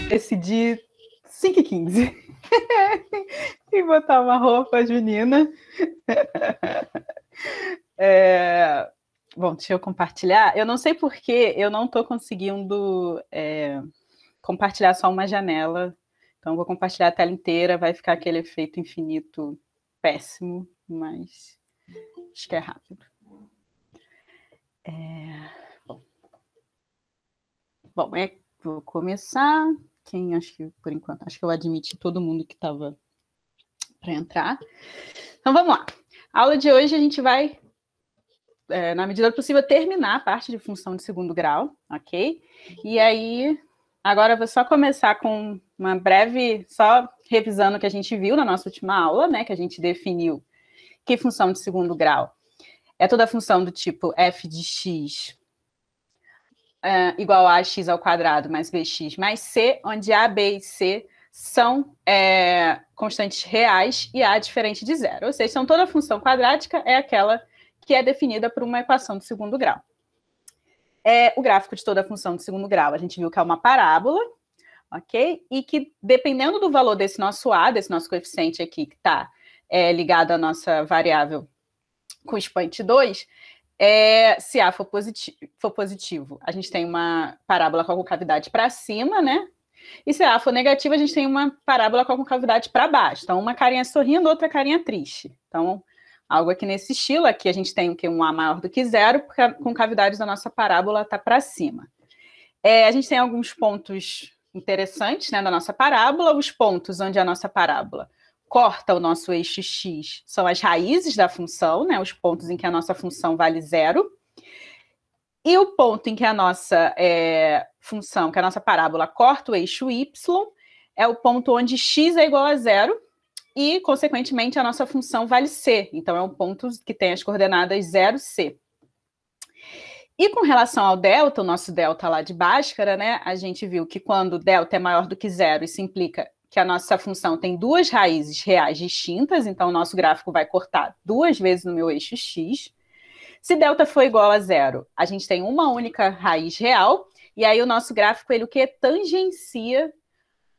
decidi 5h15 e botar uma roupa junina. Bom, deixa eu compartilhar. Eu não sei porque eu não estou conseguindo compartilhar só uma janela. Então, vou compartilhar a tela inteira. Vai ficar aquele efeito infinito péssimo, mas acho que é rápido. Bom, vou começar. Acho que, por enquanto, acho que eu admiti todo mundo que estava para entrar. Então, vamos lá. A aula de hoje a gente vai, na medida do possível, terminar a parte de função de segundo grau, ok? E aí, agora eu vou só começar com uma breve, só revisando o que a gente viu na nossa última aula, né? Que a gente definiu que função de segundo grau é toda função do tipo f de x igual a x ao quadrado mais bx mais c, onde a, b e c são constantes reais e a diferente de zero. Ou seja, toda função quadrática é aquela que é definida por uma equação de segundo grau. O gráfico de toda função de segundo grau, a gente viu que é uma parábola, ok? E que, dependendo do valor desse nosso a, desse nosso coeficiente aqui, que está ligado à nossa variável com expoente 2, se A for positivo, a gente tem uma parábola com a concavidade para cima, né? E se A for negativo, a gente tem uma parábola com a concavidade para baixo. Então, uma carinha sorrindo, outra carinha triste. Então, algo aqui nesse estilo. Aqui a gente tem um A maior do que zero, porque a concavidade da nossa parábola está para cima. A gente tem alguns pontos interessantes, né, da nossa parábola. Os pontos onde a nossa parábola corta o nosso eixo x são as raízes da função, né, os pontos em que a nossa função vale zero. E o ponto em que a nossa função, que a nossa parábola corta o eixo y, é o ponto onde x é igual a zero e, consequentemente, a nossa função vale c. Então, é um ponto que tem as coordenadas 0, c. E com relação ao delta, o nosso delta lá de Bhaskara, né, a gente viu que quando o delta é maior do que zero, isso implica que a nossa função tem duas raízes reais distintas, então o nosso gráfico vai cortar duas vezes no meu eixo x. Se delta for igual a zero, a gente tem uma única raiz real, e aí o nosso gráfico, ele o que? Tangencia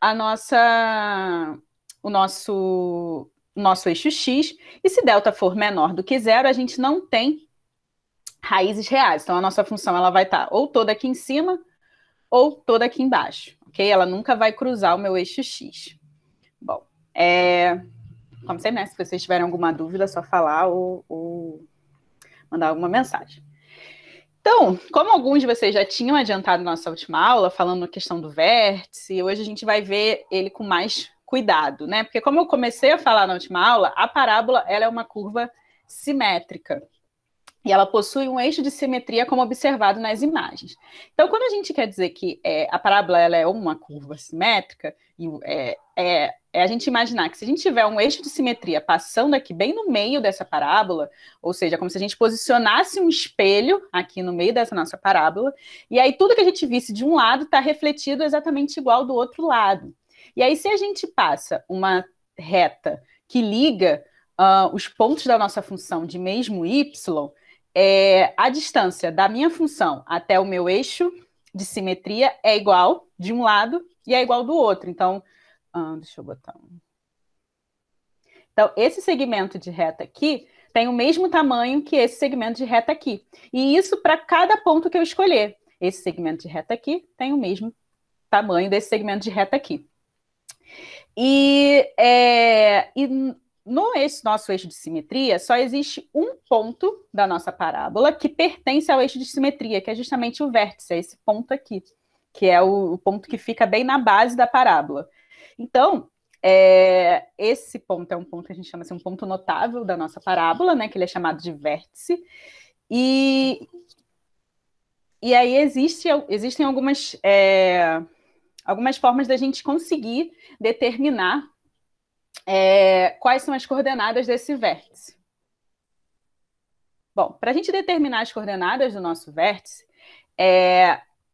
o nosso eixo x, e se delta for menor do que zero, a gente não tem raízes reais. Então, a nossa função ela vai estar ou toda aqui em cima, ou toda aqui embaixo, ok? Ela nunca vai cruzar o meu eixo x. Bom, como sempre, né? Se vocês tiverem alguma dúvida, é só falar ou mandar alguma mensagem. Então, como alguns de vocês já tinham adiantado nossa última aula, falando a questão do vértice, hoje a gente vai ver ele com mais cuidado, né? Porque como eu comecei a falar na última aula, a parábola ela é uma curva simétrica. E ela possui um eixo de simetria, como observado nas imagens. Então, quando a gente quer dizer que a parábola ela é uma curva simétrica, a gente imaginar que se a gente tiver um eixo de simetria passando aqui bem no meio dessa parábola, ou seja, como se a gente posicionasse um espelho aqui no meio dessa nossa parábola, e aí tudo que a gente visse de um lado está refletido exatamente igual do outro lado. E aí, se a gente passa uma reta que liga os pontos da nossa função de mesmo y, a distância da minha função até o meu eixo de simetria é igual de um lado e é igual do outro. Então, deixa eu botar Então, esse segmento de reta aqui tem o mesmo tamanho que esse segmento de reta aqui. E isso para cada ponto que eu escolher. Esse segmento de reta aqui tem o mesmo tamanho desse segmento de reta aqui. E no nosso eixo de simetria, só existe um ponto da nossa parábola que pertence ao eixo de simetria, que é justamente o vértice, é esse ponto aqui, que é o ponto que fica bem na base da parábola. Então, esse ponto é um ponto que a gente chama assim, um ponto notável da nossa parábola, né, que ele é chamado de vértice, e aí existem algumas formas da gente conseguir determinar quais são as coordenadas desse vértice. Bom, para a gente determinar as coordenadas do nosso vértice,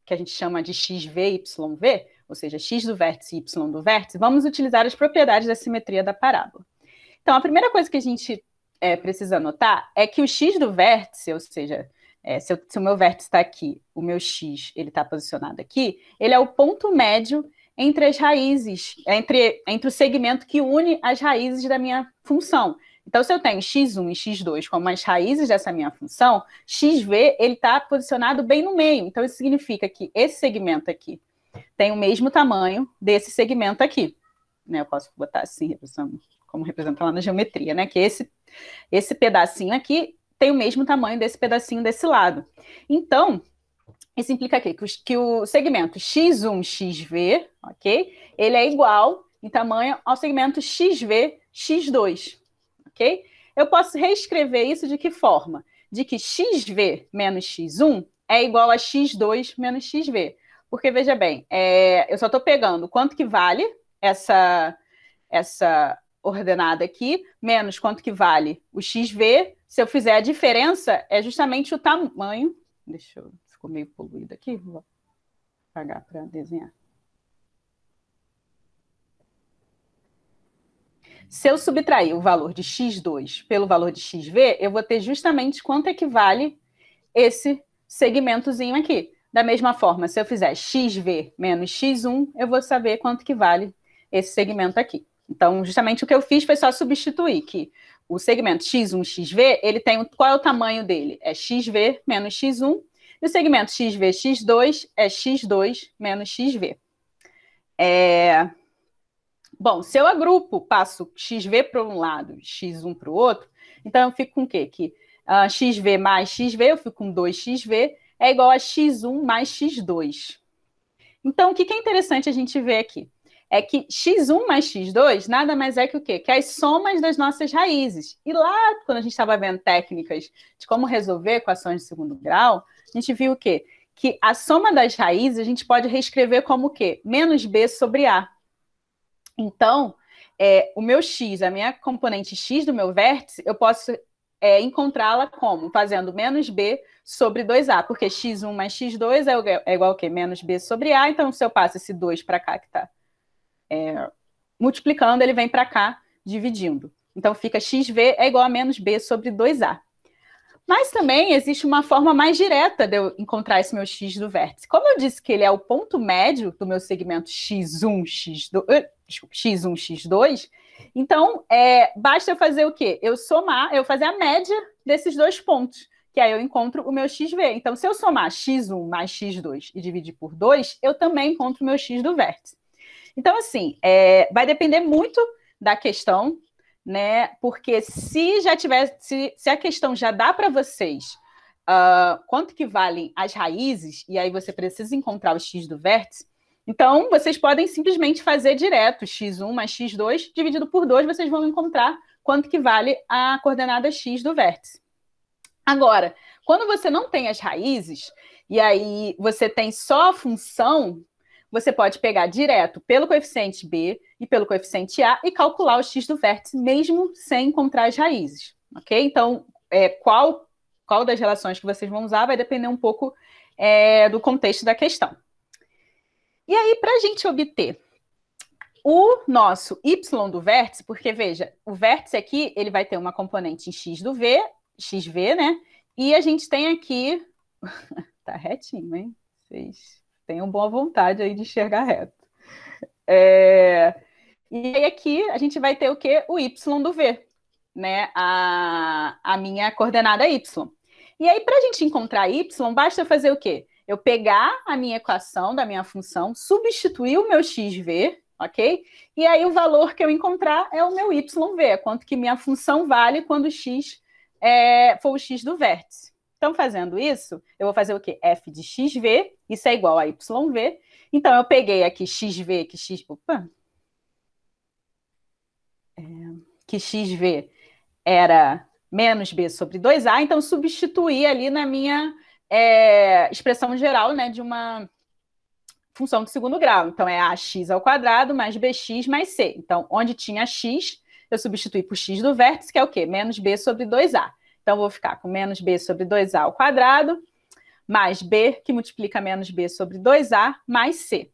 que a gente chama de xv, yv, ou seja, x do vértice e y do vértice, vamos utilizar as propriedades da simetria da parábola. Então, a primeira coisa que a gente precisa notar é que o x do vértice, ou seja, se o meu vértice está aqui, o meu x está posicionado aqui, ele é o ponto médio entre as raízes, entre o segmento que une as raízes da minha função. Então, se eu tenho x1 e x2 como as raízes dessa minha função, xv ele está posicionado bem no meio. Então, isso significa que esse segmento aqui tem o mesmo tamanho desse segmento aqui. Né? Eu posso botar assim, como representa lá na geometria, né? Que esse pedacinho aqui tem o mesmo tamanho desse pedacinho desse lado. Então, isso implica aqui que o segmento x1, xv, ok? Ele é igual em tamanho ao segmento xv, x2, ok? Eu posso reescrever isso de que forma? De que xv menos x1 é igual a x2 menos xv. Porque, veja bem, eu só estou pegando quanto que vale essa ordenada aqui, menos quanto que vale o xv. Se eu fizer a diferença, é justamente o tamanho. Ficou meio poluído aqui, vou apagar para desenhar. Se eu subtrair o valor de x2 pelo valor de xv, eu vou ter justamente quanto equivale esse segmentozinho aqui. Da mesma forma, se eu fizer xv menos x1, eu vou saber quanto que vale esse segmento aqui. Então, justamente o que eu fiz foi só substituir que o segmento x1, xv, ele tem qual é o tamanho dele? É xv menos x1, e o segmento xv, x2 é x2 menos xv. Bom, se eu agrupo, passo xv para um lado, x1 para o outro, então eu fico com o quê? Que xv mais xv, eu fico com 2xv, é igual a x1 mais x2. Então, o que é interessante a gente ver aqui? É que x1 mais x2 nada mais é que o quê? Que as somas das nossas raízes. E lá, quando a gente estava vendo técnicas de como resolver equações de segundo grau, a gente viu o quê? Que a soma das raízes a gente pode reescrever como o quê? Menos b sobre a. Então, o meu x, a minha componente x do meu vértice, eu posso encontrá-la como? Fazendo menos b sobre 2a, porque x1 mais x2 é igual ao quê? Menos b sobre a. Então, se eu passo esse 2 para cá, que está multiplicando, ele vem para cá, dividindo. Então, fica xv é igual a menos b sobre 2a. Mas também existe uma forma mais direta de eu encontrar esse meu x do vértice. Como eu disse que ele é o ponto médio do meu segmento x1, x2, então basta eu fazer o quê? Eu fazer a média desses dois pontos, que aí eu encontro o meu xv. Então, se eu somar x1 mais x2 e dividir por 2, eu também encontro o meu x do vértice. Então, assim, vai depender muito da questão, né? Porque se a questão já dá para vocês quanto que valem as raízes, e aí você precisa encontrar o x do vértice, então vocês podem simplesmente fazer direto x1 mais x2 dividido por 2, vocês vão encontrar quanto que vale a coordenada x do vértice. Agora, quando você não tem as raízes, e aí você tem só a função, você pode pegar direto pelo coeficiente b e pelo coeficiente a e calcular o x do vértice, mesmo sem encontrar as raízes, ok? Então, qual das relações que vocês vão usar vai depender um pouco do contexto da questão. E aí, para a gente obter o nosso y do vértice, porque, veja, o vértice aqui, ele vai ter uma componente em xv, né? E a gente tem aqui... Tá retinho, hein? Vocês... Tenham boa vontade aí de enxergar reto. E aí aqui a gente vai ter o quê? O y do v, né? A minha coordenada y. E aí, para a gente encontrar y, basta fazer o quê? Eu pegar a minha equação da minha função, substituir o meu xv, ok? E aí o valor que eu encontrar é o meu yv, é quanto que minha função vale quando x for o x do vértice. Então, fazendo isso, eu vou fazer o quê? F de xv, isso é igual a yv. Então, eu peguei aqui xv, que xv era menos b sobre 2a, então substituí ali na minha expressão geral, né, de uma função de segundo grau. Então, é ax ao quadrado mais bx mais c. Então, onde tinha x, eu substituí por x do vértice, que é o quê? Menos b sobre 2a. Então, vou ficar com menos b sobre 2a ao quadrado, mais b, que multiplica menos b sobre 2a, mais c.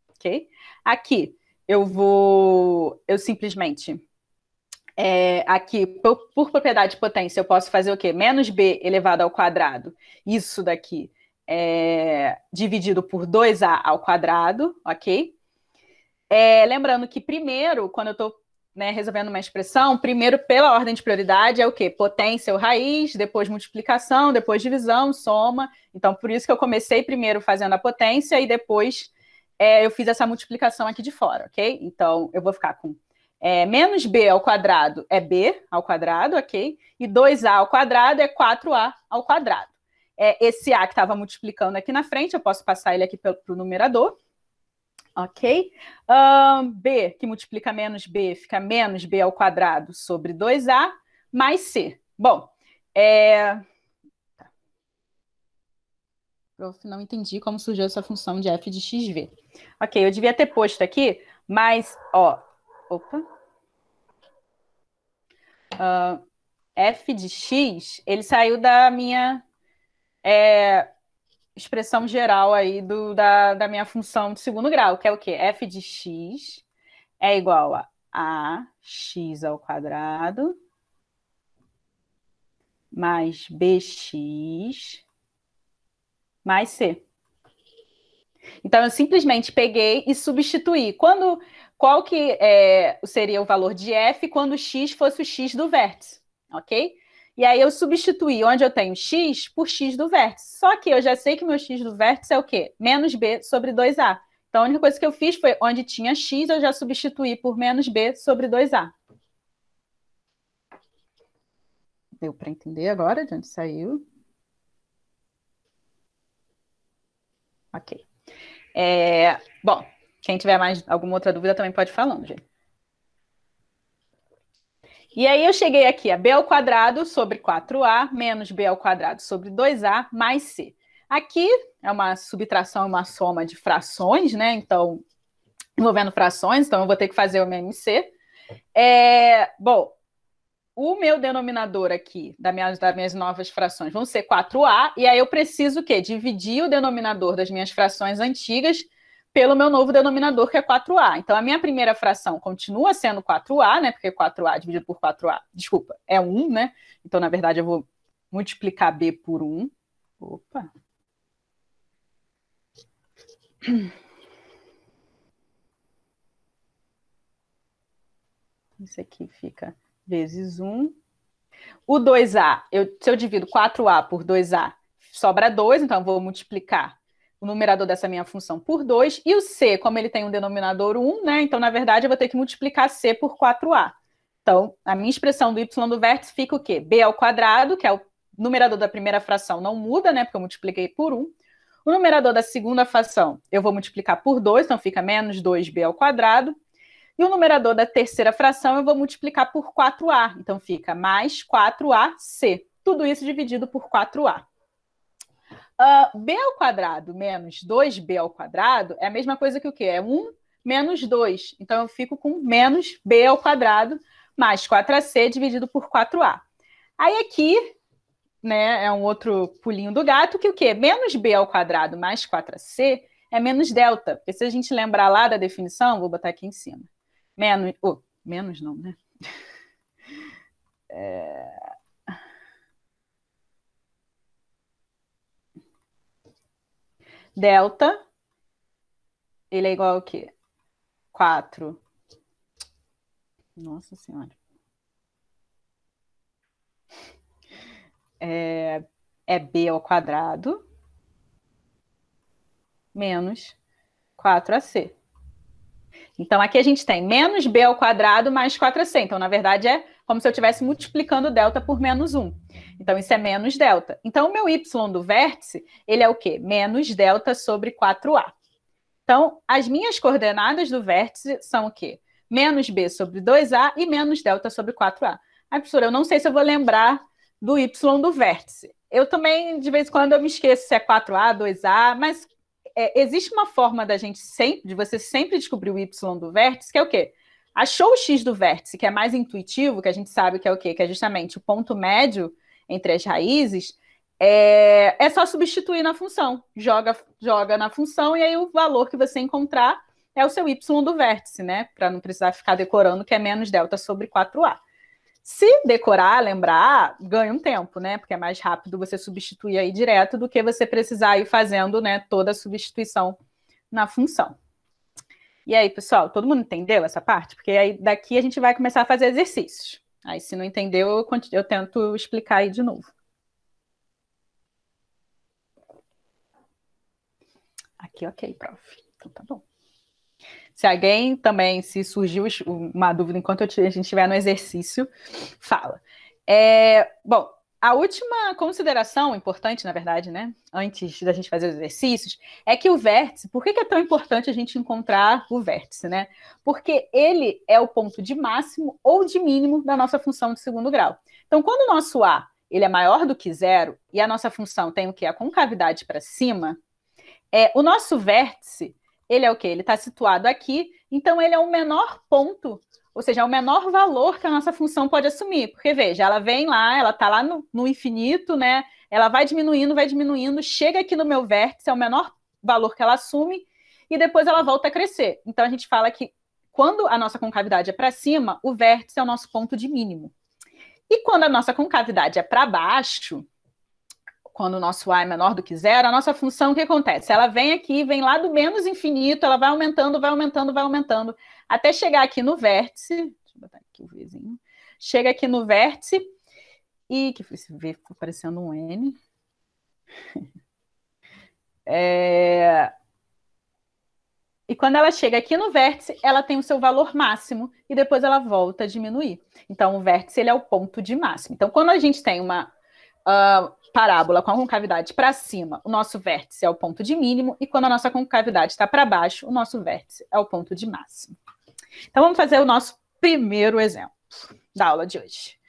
Ok? Aqui, eu simplesmente... aqui, por propriedade de potência, eu posso fazer o quê? Menos b elevado ao quadrado. Isso daqui dividido por 2a ao quadrado, ok? Lembrando que primeiro, quando eu estou resolvendo uma expressão, primeiro, pela ordem de prioridade, é o quê? Potência ou raiz, depois multiplicação, depois divisão, soma. Então, por isso que eu comecei primeiro fazendo a potência e depois eu fiz essa multiplicação aqui de fora, ok? Então, eu vou ficar com menos b ao quadrado é b ao quadrado, ok? E 2a ao quadrado é 4a ao quadrado. Esse a que estava multiplicando aqui na frente, eu posso passar ele aqui para o numerador. Ok? B, que multiplica menos B, fica menos B ao quadrado sobre 2A, mais C. Bom, eu não entendi como surgiu essa função de f de xv. Ok, eu devia ter posto aqui, mas, opa. F de x, ele saiu da minha expressão geral aí da minha função de segundo grau, que é o quê? F de x é igual a x ao quadrado mais bx mais c. Então, eu simplesmente peguei e substituí. Qual que seria o valor de f quando x fosse o x do vértice, ok? E aí eu substituí onde eu tenho x por x do vértice. Só que eu já sei que meu x do vértice é o quê? Menos b sobre 2a. Então, a única coisa que eu fiz foi, onde tinha x, eu já substituí por menos b sobre 2a. Deu para entender agora de onde saiu? Ok. Bom, quem tiver mais alguma outra dúvida também pode ir falando, gente. E aí eu cheguei aqui a b ao quadrado sobre 4a menos b ao quadrado sobre 2a mais c. Aqui é uma subtração e uma soma de frações, né? Então, envolvendo frações, então eu vou ter que fazer o MMC. Bom, o meu denominador aqui das minhas novas frações vão ser 4a, e aí eu preciso o quê? Dividir o denominador das minhas frações antigas pelo meu novo denominador, que é 4a. Então, a minha primeira fração continua sendo 4a, né? Porque 4a dividido por 4a, desculpa, é 1, né? Então, na verdade, eu vou multiplicar b por 1. Opa! Isso aqui fica vezes 1. O 2a, se eu divido 4a por 2a, sobra 2, então eu vou multiplicar o numerador dessa minha função por 2, e o c, como ele tem um denominador 1, né? Então, na verdade, eu vou ter que multiplicar c por 4a. Então, a minha expressão do y do vértice fica o quê? B ao quadrado, que é o numerador da primeira fração, não muda, né? Porque eu multipliquei por 1. O numerador da segunda fração, eu vou multiplicar por 2, então fica menos 2b ao quadrado. E o numerador da terceira fração eu vou multiplicar por 4a. Então, fica mais 4ac. Tudo isso dividido por 4a. B ao quadrado menos 2b ao quadrado é a mesma coisa que o quê? É 1 menos 2. Então, eu fico com menos b ao quadrado mais 4ac dividido por 4a. Aí aqui, né, é um outro pulinho do gato, que o quê? Menos b ao quadrado mais 4ac é menos delta. Porque se a gente lembrar lá da definição, vou botar aqui em cima. Menos não, né? Delta, ele é igual ao quê? 4. Nossa Senhora. É b ao quadrado menos 4ac. Então, aqui a gente tem menos b ao quadrado mais 4ac. Então, na verdade, é como se eu estivesse multiplicando delta por menos 1. Então, isso é menos delta. Então, o meu y do vértice, ele é o quê? Menos delta sobre 4a. Então, as minhas coordenadas do vértice são o quê? Menos b sobre 2a e menos delta sobre 4a. Ai, professora, eu não sei se eu vou lembrar do y do vértice. Eu também, de vez em quando, eu me esqueço se é 4a, 2a, mas existe uma forma de você sempre descobrir o y do vértice, que é o quê? Achou o x do vértice, que é mais intuitivo, que a gente sabe que é o quê? Que é justamente o ponto médio entre as raízes, é só substituir na função. Joga na função e aí o valor que você encontrar é o seu y do vértice, né? Para não precisar ficar decorando que é menos delta sobre 4a. Se decorar, lembrar, ganha um tempo, né? Porque é mais rápido você substituir aí direto do que você precisar ir fazendo, né, toda a substituição na função. E aí, pessoal, todo mundo entendeu essa parte? Porque aí daqui a gente vai começar a fazer exercícios. Aí, se não entendeu, eu tento explicar aí de novo. Aqui, ok, prof. Então tá bom. Se alguém também, se surgiu uma dúvida enquanto a gente estiver no exercício, fala. Bom, a última consideração importante, na verdade, né, antes da gente fazer os exercícios, é que o vértice, por que é tão importante a gente encontrar o vértice, né? Porque ele é o ponto de máximo ou de mínimo da nossa função de segundo grau. Então, quando o nosso A ele é maior do que zero e a nossa função tem o quê? A concavidade para cima, o nosso vértice, ele é o quê? Ele está situado aqui, então ele é o menor ponto, ou seja, é o menor valor que a nossa função pode assumir. Porque, veja, ela vem lá, ela está lá no infinito, né? Ela vai diminuindo, chega aqui no meu vértice, é o menor valor que ela assume, e depois ela volta a crescer. Então, a gente fala que quando a nossa concavidade é para cima, o vértice é o nosso ponto de mínimo. E quando a nossa concavidade é para baixo, quando o nosso A é menor do que zero, a nossa função, o que acontece? Ela vem aqui, vem lá do menos infinito, ela vai aumentando, até chegar aqui no vértice. Deixa eu botar aqui o Vzinho. Chega aqui no vértice e... que esse V ficou parecendo um N. E quando ela chega aqui no vértice, ela tem o seu valor máximo e depois ela volta a diminuir. Então, o vértice ele é o ponto de máximo. Então, quando a gente tem uma parábola com a concavidade para cima, o nosso vértice é o ponto de mínimo, e quando a nossa concavidade está para baixo, o nosso vértice é o ponto de máximo. Então, vamos fazer o nosso primeiro exemplo da aula de hoje.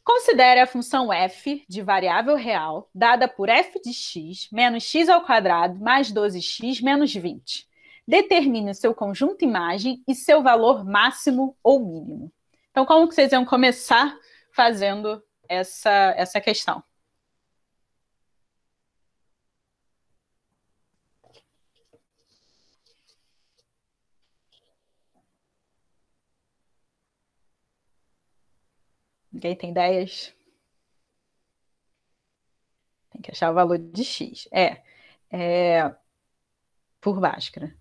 Considere a função f de variável real dada por f de x menos x ao quadrado mais 12x menos 20. Determine o seu conjunto imagem e seu valor máximo ou mínimo. Então, como que vocês iam começar fazendo essa questão? Ninguém tem ideias? Tem que achar o valor de x. Por Bhaskara.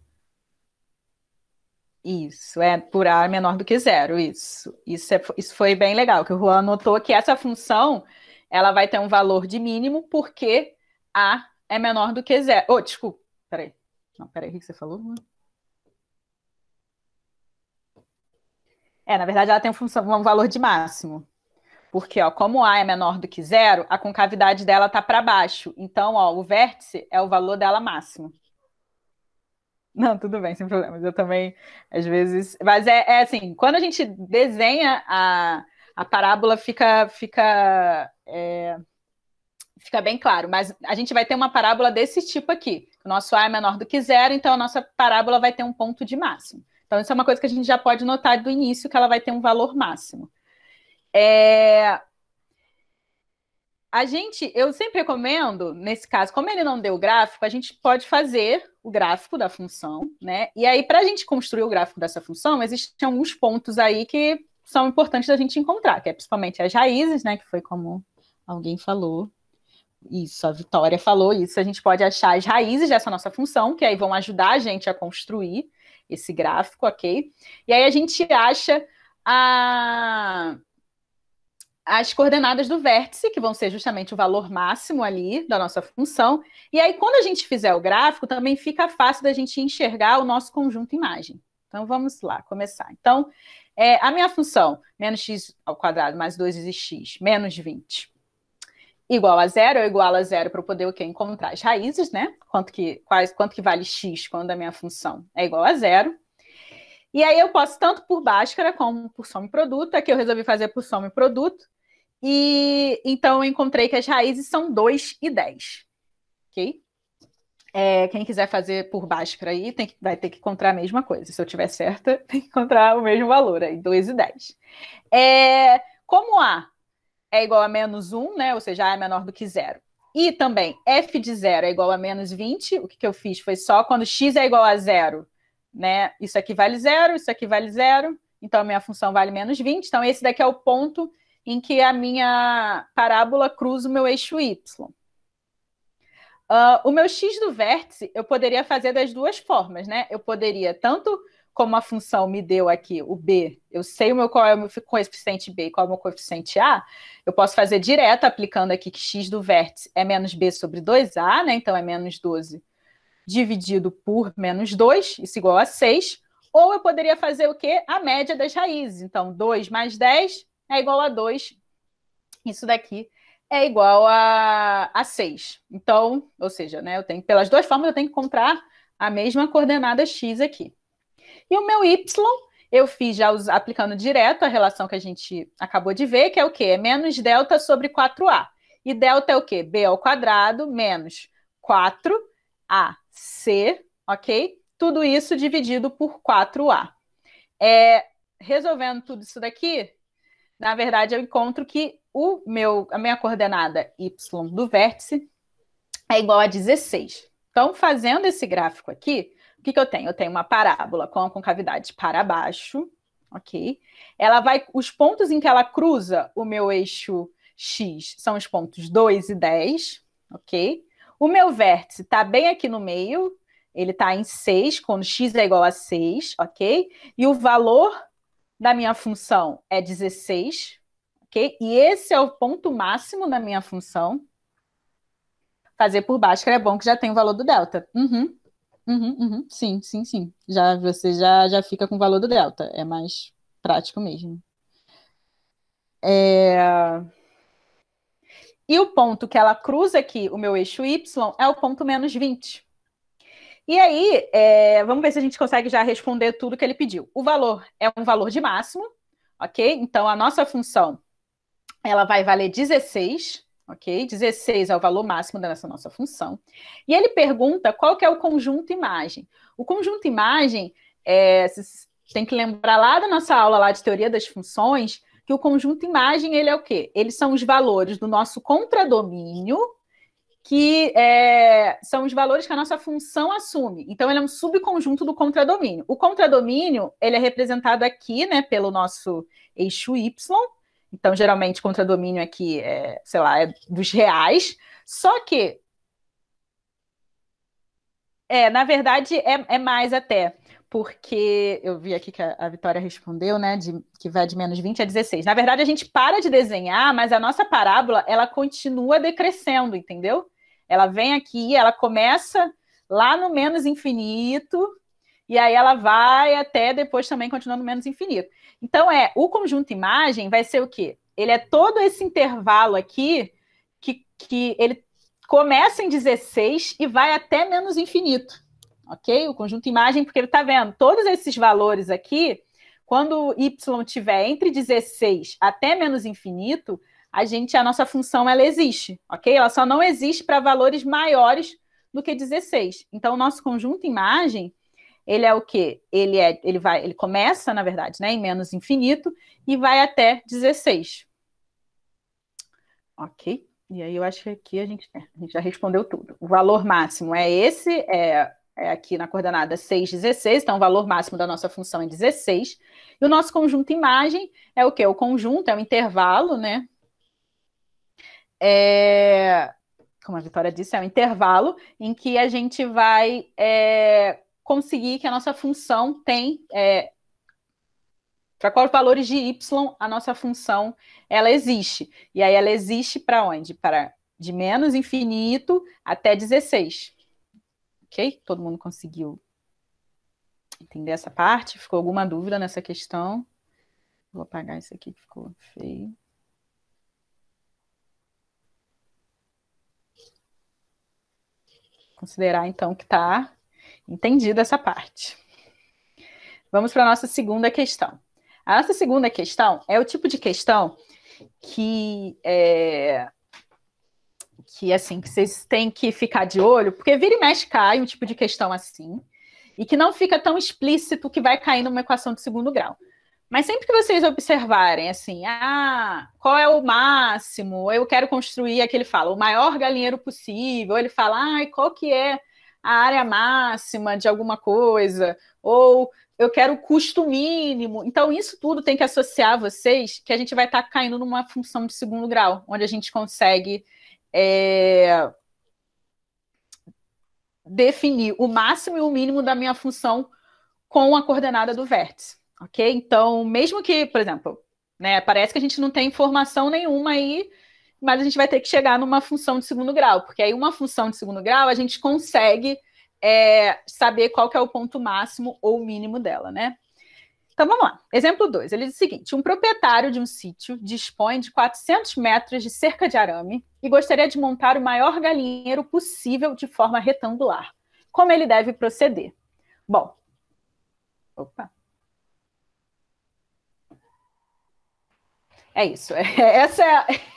Isso, por A menor do que zero, isso. Isso foi bem legal, que o Juan notou que essa função, ela vai ter um valor de mínimo porque A é menor do que zero. Oh, desculpa, peraí. Não, peraí, o que você falou, Juan? Na verdade, ela tem um valor de máximo. Porque, ó, como A é menor do que zero, a concavidade dela está para baixo. Então, ó, o vértice é o valor dela máximo. Não, tudo bem, sem problemas. Eu também, às vezes. Mas assim, quando a gente desenha a parábola, fica bem claro. Mas a gente vai ter uma parábola desse tipo aqui. O nosso A é menor do que zero, então a nossa parábola vai ter um ponto de máximo. Então, isso é uma coisa que a gente já pode notar do início, que ela vai ter um valor máximo. Eu sempre recomendo, nesse caso, como ele não deu gráfico, a gente pode fazer o gráfico da função, né? E aí, para a gente construir o gráfico dessa função, existem alguns pontos aí que são importantes da gente encontrar, que é principalmente as raízes, né? Que foi como alguém falou. Isso, a Vitória falou isso. A gente pode achar as raízes dessa nossa função, que aí vão ajudar a gente a construir esse gráfico, ok? E aí a gente acha as coordenadas do vértice, que vão ser justamente o valor máximo ali da nossa função. E aí, quando a gente fizer o gráfico, também fica fácil da gente enxergar o nosso conjunto imagem. Então, vamos lá, começar. Então, a minha função, menos x ao quadrado mais 2x menos 20, igual a zero, eu igualo a zero para eu poder o quê? Encontrar as raízes, né? Quanto que vale x quando a minha função é igual a zero. E aí eu posso tanto por Bhaskara como por soma e produto. Aqui eu resolvi fazer por soma e produto. E então eu encontrei que as raízes são 2 e 10. Ok? Quem quiser fazer por Bhaskara aí vai ter que encontrar a mesma coisa. Se eu tiver certa, tem que encontrar o mesmo valor aí, 2 e 10. Como A é igual a menos 1, né? Ou seja, A é menor do que zero. E também f de zero é igual a menos 20. O que eu fiz foi só quando x é igual a zero, né? Isso aqui vale zero, isso aqui vale zero. Então, a minha função vale menos 20. Então, esse daqui é o ponto em que a minha parábola cruza o meu eixo y. O meu x do vértice, eu poderia fazer das duas formas, né? Eu poderia, tanto como a função me deu aqui, o b, eu sei qual é o meu coeficiente b e qual é o meu coeficiente a, eu posso fazer direto, aplicando aqui que x do vértice é menos b sobre 2a, né? Então é menos 12 dividido por menos 2, isso igual a 6. Ou eu poderia fazer o quê? A média das raízes. Então, 2 mais 10 é igual a 2. Isso daqui é igual a 6. Então, ou seja, né, pelas duas formas, eu tenho que encontrar a mesma coordenada x aqui. E o meu y, eu fiz já aplicando direto a relação que a gente acabou de ver, que é o quê? É menos delta sobre 4a. E delta é o quê? B ao quadrado menos 4ac, ok? Tudo isso dividido por 4a. Resolvendo tudo isso daqui, na verdade, eu encontro que a minha coordenada y do vértice é igual a 16. Então, fazendo esse gráfico aqui, o que eu tenho? Eu tenho uma parábola com a concavidade para baixo, ok? Os pontos em que ela cruza o meu eixo x são os pontos 2 e 10, ok? O meu vértice está bem aqui no meio, ele está em 6, quando x é igual a 6, ok? E o valor da minha função é 16, ok? E esse é o ponto máximo da minha função. Fazer por baixo, que é bom que já tem o valor do delta. Sim, sim, sim. Você já fica com o valor do delta. É mais prático mesmo. E o ponto que ela cruza aqui, o meu eixo y, é o ponto menos 20. E aí, vamos ver se a gente consegue já responder tudo que ele pediu. O valor é um valor de máximo, ok? Então, a nossa função, ela vai valer 16, ok? 16 é o valor máximo dessa nossa função. E ele pergunta qual que é o conjunto imagem. O conjunto imagem, você tem que lembrar lá da nossa aula lá de teoria das funções, que o conjunto imagem, ele é o quê? Eles são os valores do nosso contradomínio, que são os valores que a nossa função assume. Então, ele é um subconjunto do contradomínio. O contradomínio, ele é representado aqui, né, pelo nosso eixo y. Então, geralmente, o contradomínio aqui é dos reais. Só que, na verdade, é mais até. Porque eu vi aqui que a Vitória respondeu, né, que vai de menos 20 a 16. Na verdade, a gente para de desenhar, mas a nossa parábola, ela continua decrescendo, entendeu? Ela vem aqui, ela começa lá no menos infinito, e aí ela vai até depois também continuando no menos infinito. Então, o conjunto imagem vai ser o quê? Ele é todo esse intervalo aqui que ele começa em 16 e vai até menos infinito. Ok? O conjunto imagem, porque ele está vendo todos esses valores aqui, quando y estiver entre 16 até menos infinito, a nossa função, ela existe, ok? Ela só não existe para valores maiores do que 16. Então, o nosso conjunto imagem, ele é o quê? Ele começa, na verdade, né, em menos infinito e vai até 16. Ok? E aí eu acho que aqui a gente já respondeu tudo. O valor máximo é esse, aqui na coordenada 6, 16, então o valor máximo da nossa função é 16. E o nosso conjunto imagem é o quê? O conjunto é o intervalo, né? Como a Vitória disse, é um intervalo em que a gente vai conseguir que a nossa função tem... para quais valores de y a nossa função ela existe. E aí ela existe para onde? De menos infinito até 16. Ok? Todo mundo conseguiu entender essa parte? Ficou alguma dúvida nessa questão? Vou apagar isso aqui que ficou feio. Considerar, então, que está entendida essa parte. Vamos para a nossa segunda questão. A nossa segunda questão é o tipo de questão que assim, que vocês têm que ficar de olho, porque vira e mexe cai um tipo de questão assim, e que não fica tão explícito que vai cair numa equação de segundo grau. Mas sempre que vocês observarem, assim, qual é o máximo? Eu quero construir, aqui ele fala, o maior galinheiro possível. Ele fala, qual que é a área máxima de alguma coisa? Ou eu quero o custo mínimo. Então, isso tudo tem que associar a vocês, que a gente vai estar caindo numa função de segundo grau, onde a gente consegue definir o máximo e o mínimo da minha função com a coordenada do vértice, ok? Então, mesmo que, por exemplo, né, parece que a gente não tem informação nenhuma aí, mas a gente vai ter que chegar numa função de segundo grau, porque aí uma função de segundo grau a gente consegue saber qual que é o ponto máximo ou mínimo dela, né? Então, vamos lá. Exemplo 2. Ele diz o seguinte: um proprietário de um sítio dispõe de 400 metros de cerca de arame e gostaria de montar o maior galinheiro possível de forma retangular. Como ele deve proceder? Bom, opa. É isso. Essa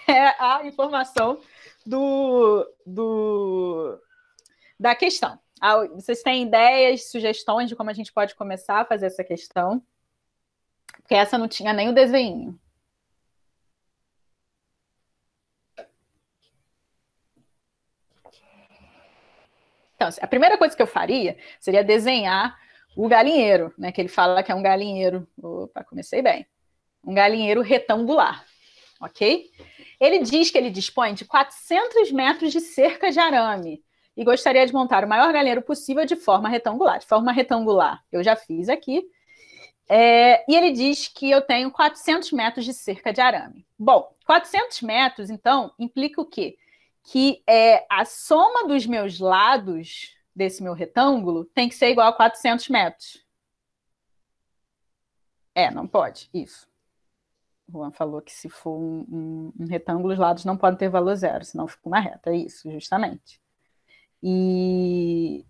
é a informação da questão. Vocês têm ideias, sugestões de como a gente pode começar a fazer essa questão? Porque essa não tinha nem o desenho. Então, a primeira coisa que eu faria seria desenhar o galinheiro, né? Que ele fala que é um galinheiro. Opa, comecei bem. Um galinheiro retangular, ok? Ele diz que ele dispõe de 400 metros de cerca de arame e gostaria de montar o maior galinheiro possível de forma retangular. De forma retangular, eu já fiz aqui. E ele diz que eu tenho 400 metros de cerca de arame. Bom, 400 metros, então, implica o quê? Que a soma dos meus lados desse meu retângulo tem que ser igual a 400 metros. Não pode, isso. O Juan falou que se for um retângulo, os lados não podem ter valor zero, senão fica uma reta, é isso, justamente. E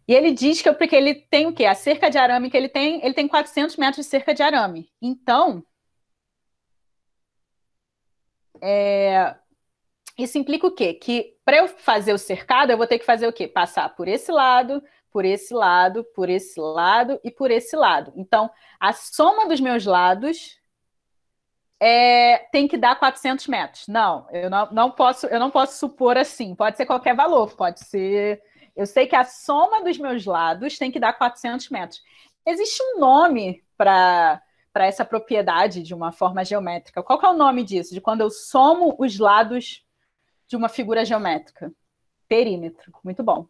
ele diz que porque ele tem o quê? A cerca de arame que ele tem 400 metros de cerca de arame. Então, isso implica o quê? Que para eu fazer o cercado, eu vou ter que fazer o quê? Passar por esse lado, por esse lado, por esse lado e por esse lado. Então, a soma dos meus lados tem que dar 400 metros. Não, eu não posso supor assim. Pode ser qualquer valor, pode ser... Eu sei que a soma dos meus lados tem que dar 400 metros. Existe um nome para essa propriedade de uma forma geométrica. Qual que é o nome disso? De quando eu somo os lados de uma figura geométrica? Perímetro. Muito bom.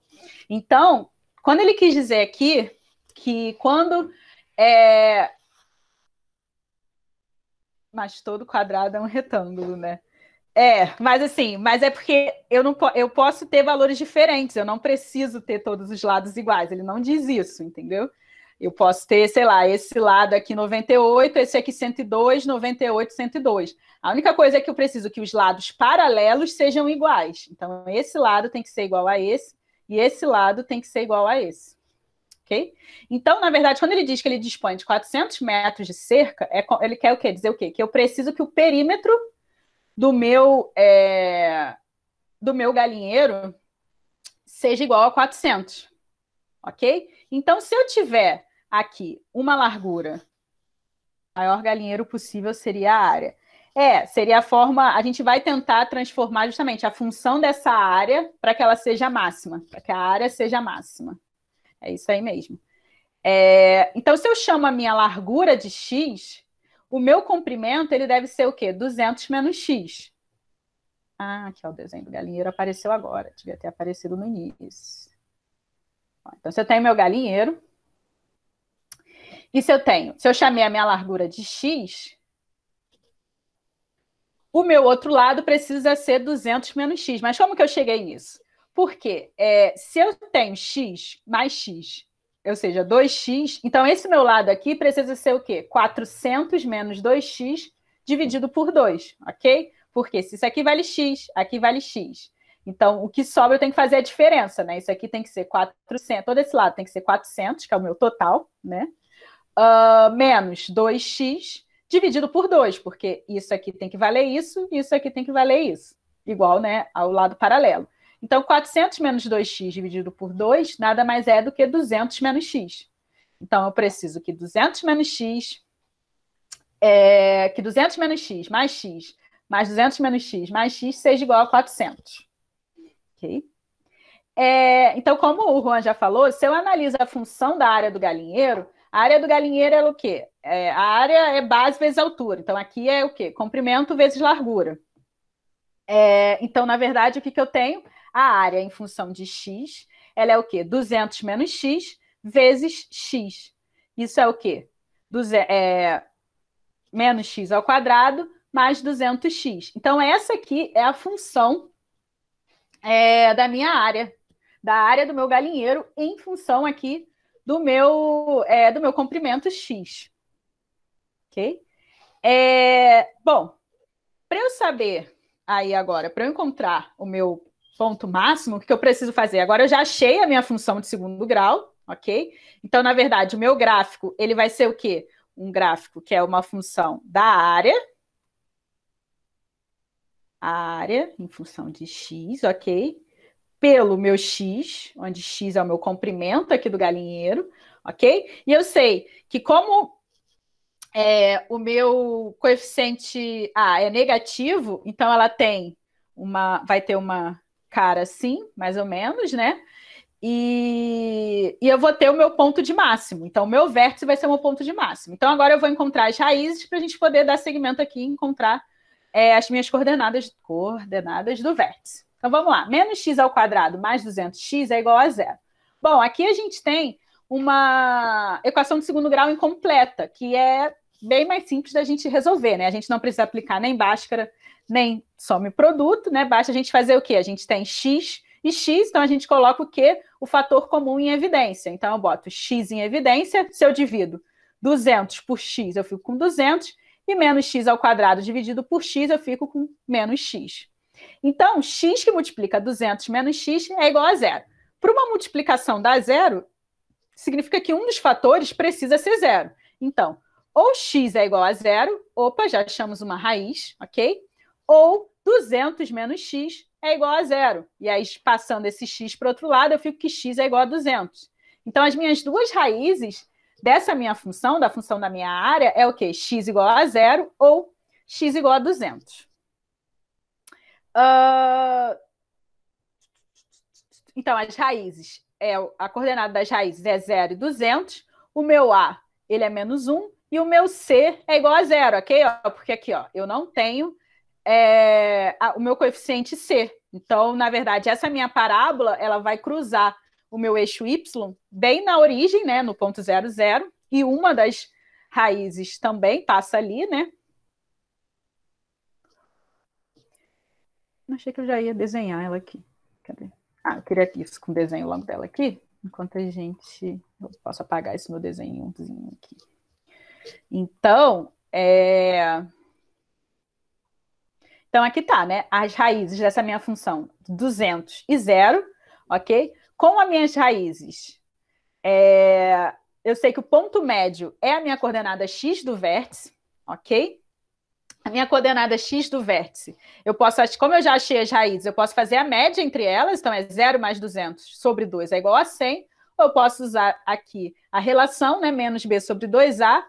Então, quando ele quis dizer aqui que quando... Mas todo quadrado é um retângulo, né? Mas é porque eu posso ter valores diferentes, eu não preciso ter todos os lados iguais, ele não diz isso, entendeu? Eu posso ter, sei lá, esse lado aqui 98, esse aqui 102, 98, 102. A única coisa é que eu preciso que os lados paralelos sejam iguais. Então, esse lado tem que ser igual a esse, e esse lado tem que ser igual a esse. Ok? Então, na verdade, quando ele diz que ele dispõe de 400 metros de cerca, ele quer o quê? Dizer o quê? Que eu preciso que o perímetro do meu galinheiro seja igual a 400, ok? Então, se eu tiver aqui uma largura, o maior galinheiro possível seria a área. Seria a forma, a gente vai tentar transformar justamente a função dessa área para que ela seja máxima, para que a área seja máxima. É isso aí mesmo. Então, se eu chamo a minha largura de x, o meu comprimento ele deve ser o quê? 200 menos x. Aqui, ó, o desenho do galinheiro apareceu agora. Devia ter aparecido no início. Então, se eu tenho meu galinheiro, e se eu chamei a minha largura de x, o meu outro lado precisa ser 200 menos x. Mas como que eu cheguei nisso? Porque se eu tenho x mais x, ou seja, 2x, então esse meu lado aqui precisa ser o quê? 400 menos 2x dividido por 2, ok? Porque se isso aqui vale x, aqui vale x. Então, o que sobra eu tenho que fazer a diferença, né? Isso aqui tem que ser 400, todo esse lado tem que ser 400, que é o meu total, né? Menos 2x dividido por 2, porque isso aqui tem que valer isso, e isso aqui tem que valer isso. Igual, né, ao lado paralelo. Então, 400 menos 2x dividido por 2 nada mais é do que 200 menos x. Então, eu preciso que 200 menos x mais x mais 200 menos x mais x seja igual a 400. Ok? Então, como o Juan já falou, se eu analiso a função da área do galinheiro, a área do galinheiro é o quê? A área é base vezes altura. Então, aqui é o quê? Comprimento vezes largura. Então, na verdade, o que eu tenho? A área em função de x, ela é o quê? 200 menos x vezes x. Isso é o quê? Menos x ao quadrado mais 200x. Então, essa aqui é a função da minha área, da área do meu galinheiro, em função aqui do meu comprimento x. Ok? Bom, para eu saber aí agora, para eu encontrar o meu ponto máximo, o que eu preciso fazer? Agora eu já achei a minha função de segundo grau, ok? Então, na verdade, o meu gráfico, ele vai ser o quê? Um gráfico que é uma função da área, a área em função de x, ok? Pelo meu x, onde x é o meu comprimento aqui do galinheiro, ok? E eu sei que como o meu coeficiente A é negativo, então ela vai ter uma cara assim, mais ou menos, né? E eu vou ter o meu ponto de máximo. Então, o meu vértice vai ser o meu ponto de máximo. Então, agora eu vou encontrar as raízes para a gente poder dar segmento aqui e encontrar as minhas coordenadas do vértice. Então, vamos lá. Menos x ao quadrado mais 200x é igual a zero. Bom, aqui a gente tem uma equação de segundo grau incompleta, que é bem mais simples da gente resolver, né? A gente não precisa aplicar nem Bhaskara, nem some produto, né? Basta a gente fazer o quê? A gente tem x e x, então a gente coloca o quê? O fator comum em evidência. Então, eu boto x em evidência, se eu divido 200 por x, eu fico com 200, e menos x ao quadrado dividido por x, eu fico com menos x. Então, x que multiplica 200 menos x é igual a zero. Para uma multiplicação dar zero, significa que um dos fatores precisa ser zero. Então, ou x é igual a zero, opa, já achamos uma raiz, ok? Ou 200 menos x é igual a zero. E aí, passando esse x para o outro lado, eu fico que x é igual a 200. Então, as minhas duas raízes dessa minha função, da função da minha área, é o quê? X igual a zero ou x igual a 200. Então, as raízes, a coordenada das raízes é 0 e 200. O meu A, ele é menos 1. E o meu C é igual a zero, ok? Porque aqui, eu não tenho o meu coeficiente C. Então, na verdade, essa minha parábola, ela vai cruzar o meu eixo Y bem na origem, né, no ponto 0, 0. E uma das raízes também passa ali, né? Achei que eu já ia desenhar ela aqui. Cadê? Eu queria isso com o desenho logo dela aqui. Enquanto a gente... Eu posso apagar esse meu desenho aqui. Então, Então, aqui tá, né? As raízes dessa minha função, 200 e 0, ok? Com as minhas raízes, eu sei que o ponto médio é a minha coordenada x do vértice, ok? A minha coordenada x do vértice, como eu já achei as raízes, eu posso fazer a média entre elas, então é 0 mais 200 sobre 2 é igual a 100, ou eu posso usar aqui a relação, né? Menos b sobre 2a,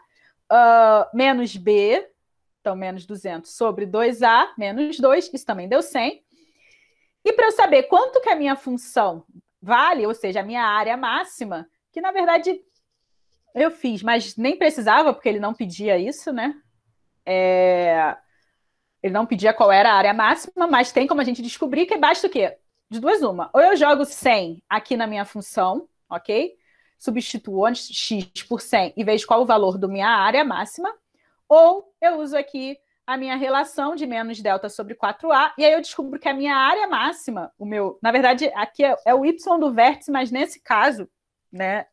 menos b, então menos 200 sobre 2a, menos 2, isso também deu 100. E para eu saber quanto que a minha função vale, ou seja, a minha área máxima, que na verdade eu fiz, mas nem precisava, porque ele não pedia isso, né? Ele não pedia qual era a área máxima, mas tem como a gente descobrir que basta o quê? De duas uma. Ou eu jogo 100 aqui na minha função, ok? Substituo x por 100 e vejo qual o valor da minha área máxima, ou eu uso aqui a minha relação de menos delta sobre 4a, e aí eu descubro que a minha área máxima, na verdade, aqui é o y do vértice, mas nesse caso, né,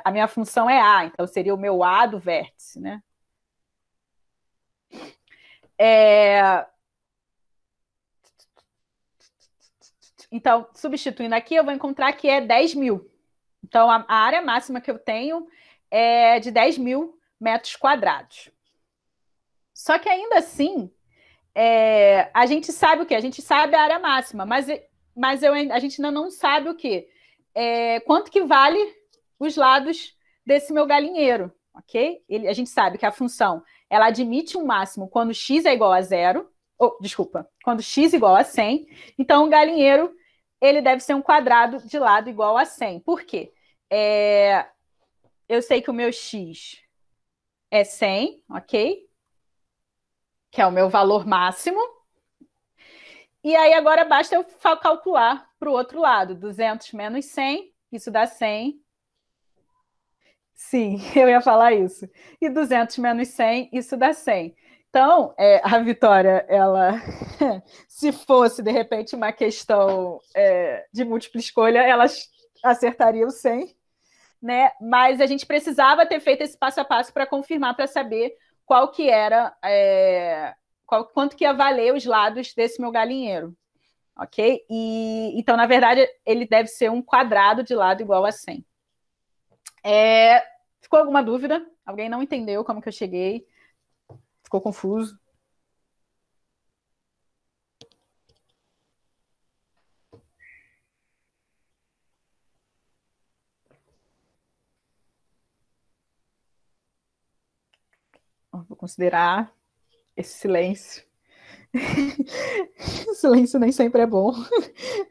a minha função é a, então seria o meu a do vértice, né? Então, substituindo aqui, eu vou encontrar que é 10 mil. Então, a área máxima que eu tenho é de 10 mil metros quadrados. Só que ainda assim, a gente sabe o quê? A gente sabe a área máxima, mas a gente ainda não sabe o quê? Quanto que vale os lados desse meu galinheiro, ok? A gente sabe que a função, ela admite um máximo quando x é igual a zero, quando x igual a 100, então o galinheiro, ele deve ser um quadrado de lado igual a 100. Por quê? Eu sei que o meu x é 100, ok? Que é o meu valor máximo. E aí agora basta eu calcular para o outro lado. 200 menos 100, isso dá 100. Sim, eu ia falar isso. E 200 menos 100, isso dá 100. Então, a Vitória, ela, se fosse, de repente, uma questão de múltipla escolha, ela acertaria o 100, né? Mas a gente precisava ter feito esse passo a passo para confirmar, para saber qual que era, quanto que ia valer os lados desse meu galinheiro, ok? Então, na verdade, ele deve ser um quadrado de lado igual a 100. Ficou alguma dúvida? Alguém não entendeu como que eu cheguei? Ficou confuso? Vou considerar esse silêncio. O silêncio nem sempre é bom.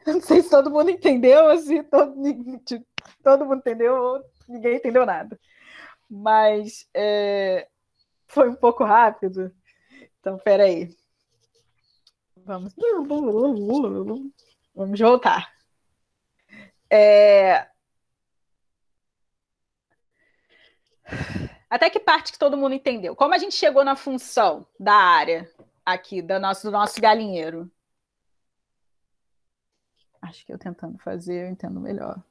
Não sei se todo mundo entendeu, ou se todo mundo entendeu ou ninguém entendeu nada. Mas foi um pouco rápido. Então, peraí. Vamos voltar. Até que parte que todo mundo entendeu? Como a gente chegou na função da área aqui, do nosso galinheiro? Acho que eu tentando fazer, eu entendo melhor.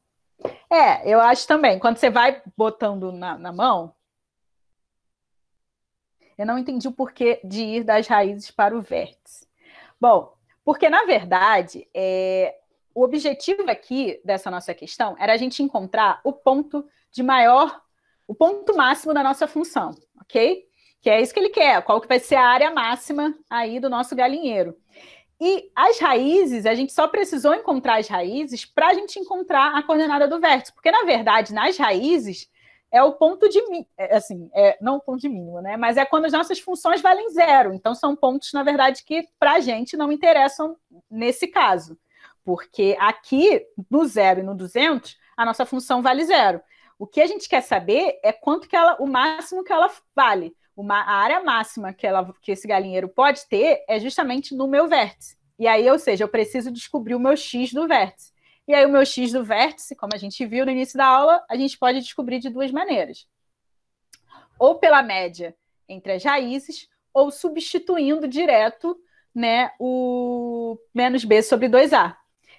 Eu acho também. Quando você vai botando na mão, eu não entendi o porquê de ir das raízes para o vértice. Bom, porque, na verdade, o objetivo aqui dessa nossa questão era a gente encontrar o ponto máximo da nossa função, ok? Que é isso que ele quer, qual que vai ser a área máxima aí do nosso galinheiro. E as raízes, a gente só precisou encontrar as raízes para a gente encontrar a coordenada do vértice, porque, na verdade, nas raízes é o ponto de não o ponto de mínimo, né? Mas é quando as nossas funções valem zero. Então, são pontos, na verdade, que para a gente não interessam nesse caso. Porque aqui, no 0 e no 200, a nossa função vale zero. O que a gente quer saber é quanto o máximo que ela vale. A área máxima que esse galinheiro pode ter é justamente no meu vértice. E aí, ou seja, eu preciso descobrir o meu x do vértice. E aí, o meu x do vértice, como a gente viu no início da aula, a gente pode descobrir de duas maneiras. Ou pela média entre as raízes, ou substituindo direto, né, o menos b sobre 2a.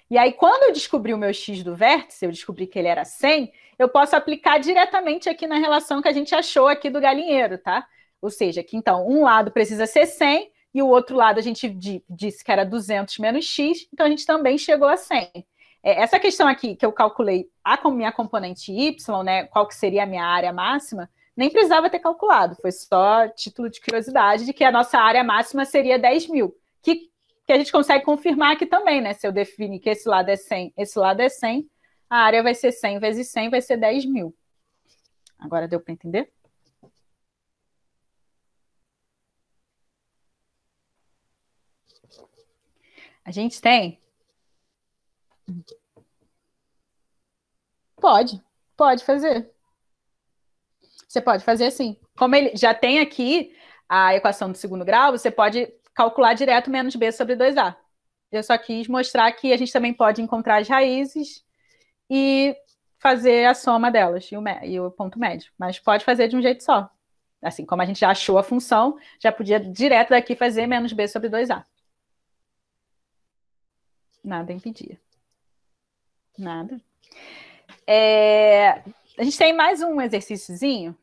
E aí, quando eu descobri o meu x do vértice, eu descobri que ele era 100, eu posso aplicar diretamente aqui na relação que a gente achou aqui do galinheiro, tá? Ou seja, que então um lado precisa ser 100 e o outro lado a gente disse que era 200 menos x, então a gente também chegou a 100. Essa questão aqui que eu calculei a minha componente y, né, qual que seria a minha área máxima, nem precisava ter calculado, foi só título de curiosidade de que a nossa área máxima seria 10 mil, que a gente consegue confirmar aqui também, né? Se eu definir que esse lado é 100, esse lado é 100, a área vai ser 100 vezes 100, vai ser 10 mil. Agora deu para entender? A gente tem? Pode fazer. Você pode fazer assim. Como ele já tem aqui a equação do segundo grau, você pode calcular direto menos b sobre 2a. Eu só quis mostrar que a gente também pode encontrar as raízes e fazer a soma delas e o ponto médio. Mas pode fazer de um jeito só. Assim, como a gente já achou a função, já podia direto daqui fazer menos b sobre 2a. Nada impedia. Nada. A gente tem mais um exercíciozinho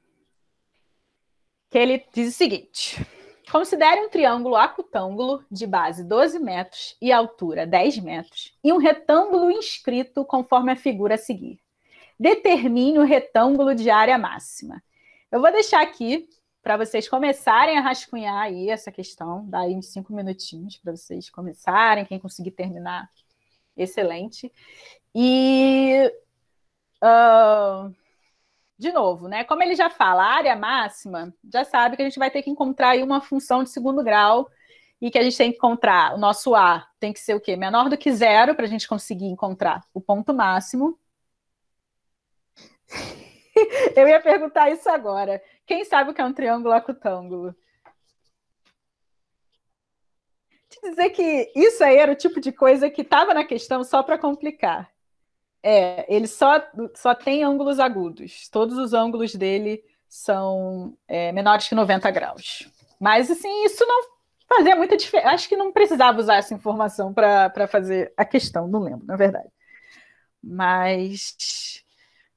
que ele diz o seguinte: considere um triângulo acutângulo de base 12 metros e altura 10 metros e um retângulo inscrito conforme a figura a seguir. Determine o retângulo de área máxima. Eu vou deixar aqui para vocês começarem a rascunhar aí essa questão, dá aí uns 5 minutinhos para vocês começarem, quem conseguir terminar, excelente. E de novo, né? Como ele já fala, a área máxima, já sabe que a gente vai ter que encontrar aí uma função de segundo grau e que a gente tem que encontrar o nosso A tem que ser o quê? Menor do que zero para a gente conseguir encontrar o ponto máximo. Eu ia perguntar isso agora. Quem sabe o que é um triângulo acutângulo? dizer que isso aí era o tipo de coisa que estava na questão só para complicar. Ele só tem ângulos agudos. Todos os ângulos dele são menores que 90 graus. Mas, assim, isso não fazia muita diferença. Acho que não precisava usar essa informação para fazer a questão, não lembro, na verdade. Mas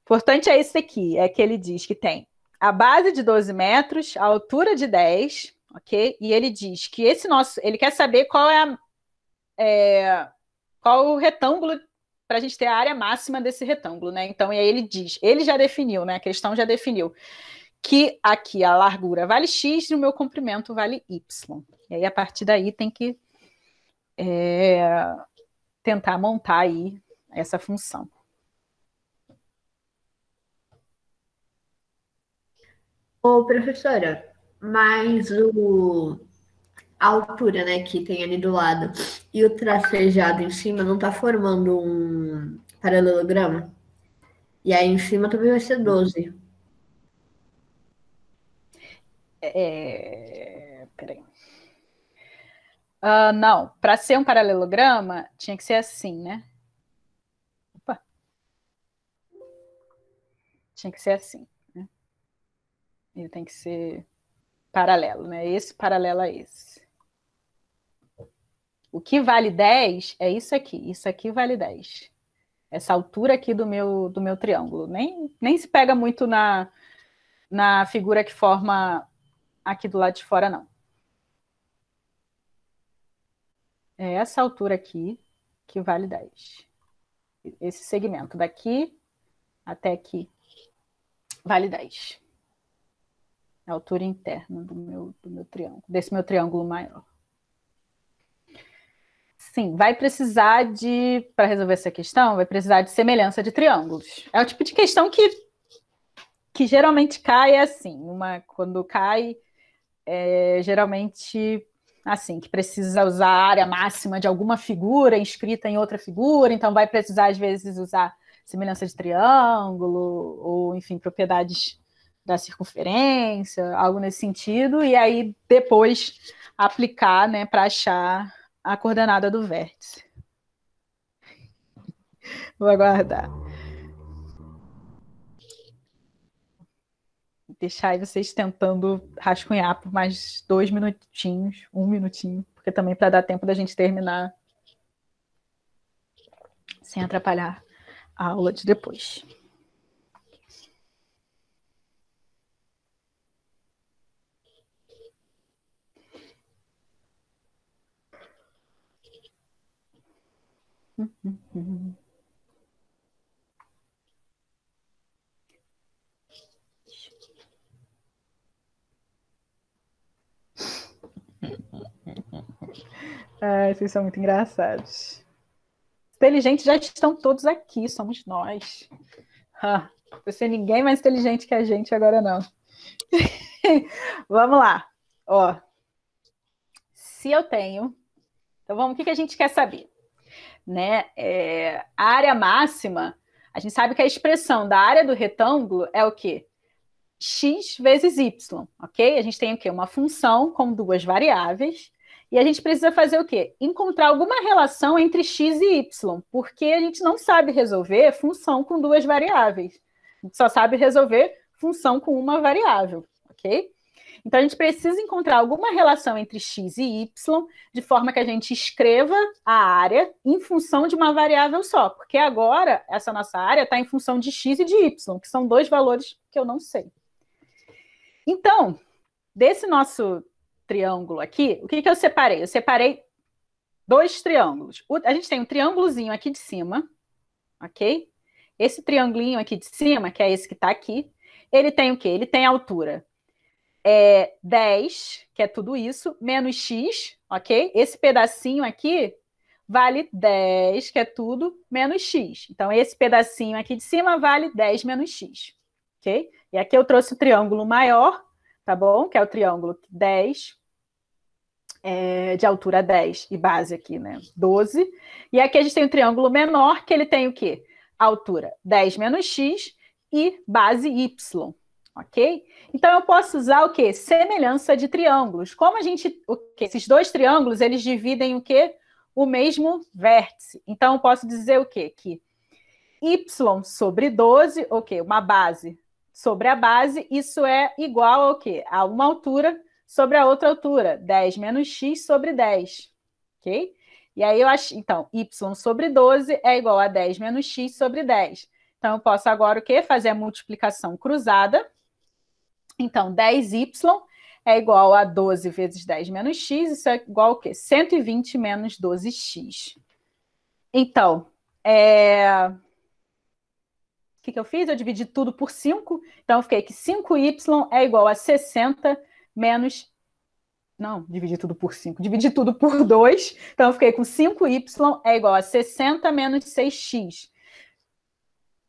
o importante é isso aqui, é que ele diz que tem a base de 12 metros, a altura de 10, ok? E ele diz que ele quer saber qual o retângulo para a gente ter a área máxima desse retângulo, né? Então, e aí ele já definiu, né? A questão já definiu que aqui a largura vale x e o meu comprimento vale y. E aí, a partir daí, tem que tentar montar aí essa função. Ô, professora, mas a altura, né, que tem ali do lado e o tracejado em cima não tá formando um paralelogramo? E aí em cima também vai ser 12. Peraí. Não, para ser um paralelograma, tinha que ser assim, né? Opa. Tinha que ser assim, né? Ele tem que ser paralelo, né? Esse paralelo a esse. O que vale 10 é isso aqui. Isso aqui vale 10. Essa altura aqui do meu triângulo. Nem se pega muito na figura que forma aqui do lado de fora, não. É essa altura aqui que vale 10. Esse segmento daqui até aqui vale 10. A altura interna do meu triângulo, desse meu triângulo maior. Sim, vai precisar para resolver essa questão, vai precisar de semelhança de triângulos. É o tipo de questão que geralmente cai assim, quando cai, geralmente assim, que precisa usar a área máxima de alguma figura inscrita em outra figura, então vai precisar, às vezes, usar semelhança de triângulo, ou, enfim, propriedades da circunferência, algo nesse sentido, e aí depois aplicar, né, para achar a coordenada do vértice. Vou aguardar. Deixar aí vocês tentando rascunhar por mais 2 minutinhos, 1 minutinho, porque também para dar tempo da gente terminar sem atrapalhar a aula de depois. Vocês são muito engraçados. Inteligentes já estão todos aqui, somos nós. Você ninguém mais inteligente que a gente agora, não. Vamos lá. Ó, se eu tenho... Então, vamos, o que a gente quer saber? Né? A área máxima, a gente sabe que a expressão da área do retângulo é o quê? X vezes Y, ok? A gente tem o quê? Uma função com 2 variáveis, e a gente precisa fazer o quê? Encontrar alguma relação entre x e y, porque a gente não sabe resolver função com 2 variáveis. A gente só sabe resolver função com uma variável, ok? Então, a gente precisa encontrar alguma relação entre x e y, de forma que a gente escreva a área em função de uma variável só, porque agora essa nossa área está em função de x e de y, que são 2 valores que eu não sei. Então, desse nosso triângulo aqui, o que eu separei? Eu separei 2 triângulos. A gente tem um triângulozinho aqui de cima, ok? Esse triangulinho aqui de cima, que é esse que está aqui, ele tem o quê? Ele tem a altura 10, que é tudo isso, menos x, ok? Esse pedacinho aqui vale 10, que é tudo, menos x. Então, esse pedacinho aqui de cima vale 10 menos x, ok? E aqui eu trouxe o triângulo maior, tá bom? Que é o triângulo 10, de altura 10 e base aqui, né? 12. E aqui a gente tem o triângulo menor, que ele tem o quê? Altura 10 menos x e base y, ok? Então, eu posso usar o quê? Semelhança de triângulos. Como a gente... Esses dois triângulos, eles dividem o quê? O mesmo vértice. Então, eu posso dizer o quê? Que y sobre 12, o quê? Uma base sobre a base, isso é igual ao quê? A uma altura sobre a outra altura. 10 menos x sobre 10, ok? E aí eu acho... Então, y sobre 12 é igual a 10 menos x sobre 10. Então, eu posso agora o quê? Fazer a multiplicação cruzada. Então, 10y é igual a 12 vezes 10 menos x, isso é igual ao quê? 120 menos 12x. Então, o que eu fiz? Eu dividi tudo por 5, então eu fiquei que 5y é igual a 60 menos... Não, dividi tudo por 5, dividi tudo por 2, então eu fiquei com 5y é igual a 60 menos 6x.